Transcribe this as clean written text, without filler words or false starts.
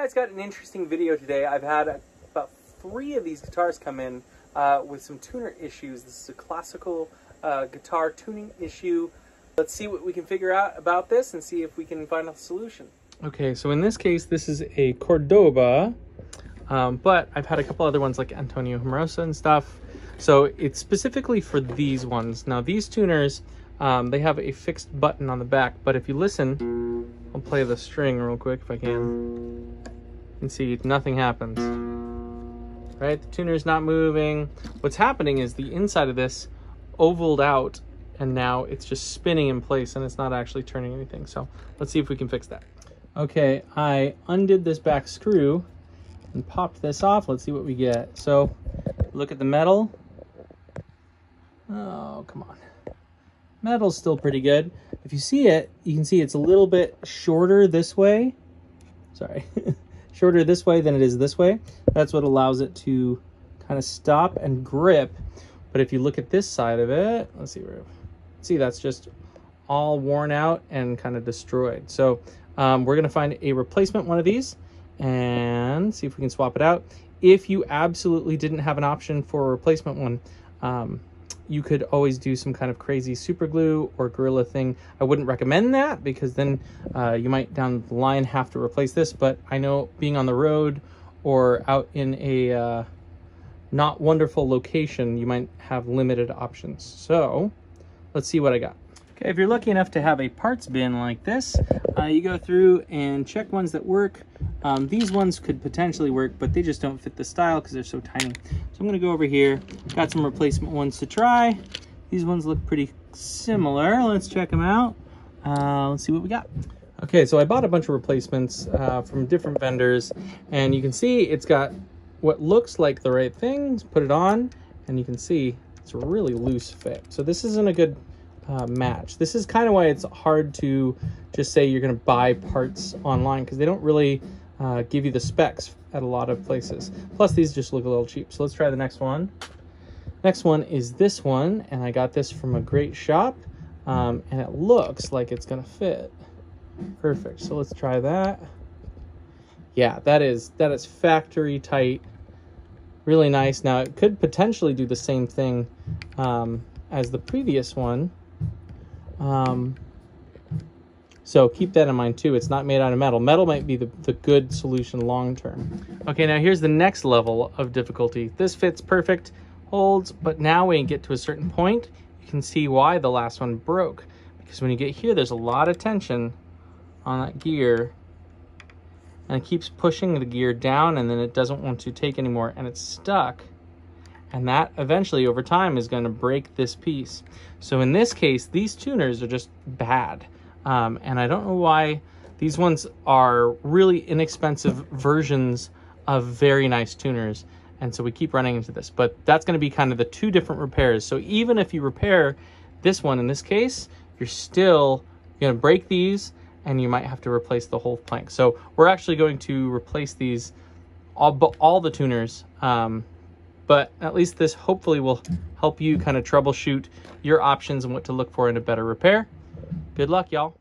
guys got an interesting video today. I've had about 3 of these guitars come in with some tuner issues. This is a classical guitar tuning issue. Let's see what we can figure out about this and see if we can find a solution. Okay, so in this case, this is a Cordoba, but I've had a couple other ones like Antonio Humorosa and stuff. So it's specifically for these ones. Now these tuners, they have a fixed button on the back, but if you listen, I'll play the string real quick if I can. You can see nothing happens, right? The tuner's not moving. What's happening is the inside of this ovaled out and now it's just spinning in place and it's not actually turning anything. So let's see if we can fix that. Okay, I undid this back screw and popped this off. Let's see what we get. So look at the metal. Oh, come on. Metal's still pretty good. If you see it, you can see it's a little bit shorter this way. Sorry. Shorter this way than it is this way. That's what allows it to kind of stop and grip. But if you look at this side of it, let's see where. See, that's just all worn out and kind of destroyed. So we're going to find a replacement one of these and see if we can swap it out. If you absolutely didn't have an option for a replacement one, you could always do some kind of crazy super glue or Gorilla thing. I wouldn't recommend that because then you might down the line have to replace this. But I know being on the road or out in a not wonderful location, you might have limited options. So let's see what I got. Okay, if you're lucky enough to have a parts bin like this, you go through and check ones that work. These ones could potentially work, but they just don't fit the style because they're so tiny. So I'm gonna go over here, got some replacement ones to try. These ones look pretty similar. Let's check them out. Let's see what we got. Okay, so I bought a bunch of replacements from different vendors, and you can see it's got what looks like the right things. Put it on, and you can see it's a really loose fit. So this isn't a good match. This is kind of why it's hard to just say you're going to buy parts online, because they don't really give you the specs at a lot of places. Plus these just look a little cheap. So let's try the next one. Next one is this one, and I got this from a great shop, and it looks like it's going to fit perfect. So let's try that. Yeah, that is factory tight, really nice. Now it could potentially do the same thing as the previous one. So keep that in mind too. It's not made out of metal. Metal might be the good solution long term. Okay, now here's the next level of difficulty. This fits perfect, holds, but now when you get to a certain point, you can see why the last one broke. Because when you get here, there's a lot of tension on that gear, and it keeps pushing the gear down, and then it doesn't want to take anymore, and it's stuck. And that eventually over time is going to break this piece. So in this case, these tuners are just bad. And I don't know why. These ones are really inexpensive versions of very nice tuners. And so we keep running into this. But that's going to be kind of the 2 different repairs. So even if you repair this one in this case, you're still going to break these, and you might have to replace the whole plank. So we're actually going to replace these, all the tuners. But at least this hopefully will help you kind of troubleshoot your options and what to look for in a better repair. Good luck, y'all.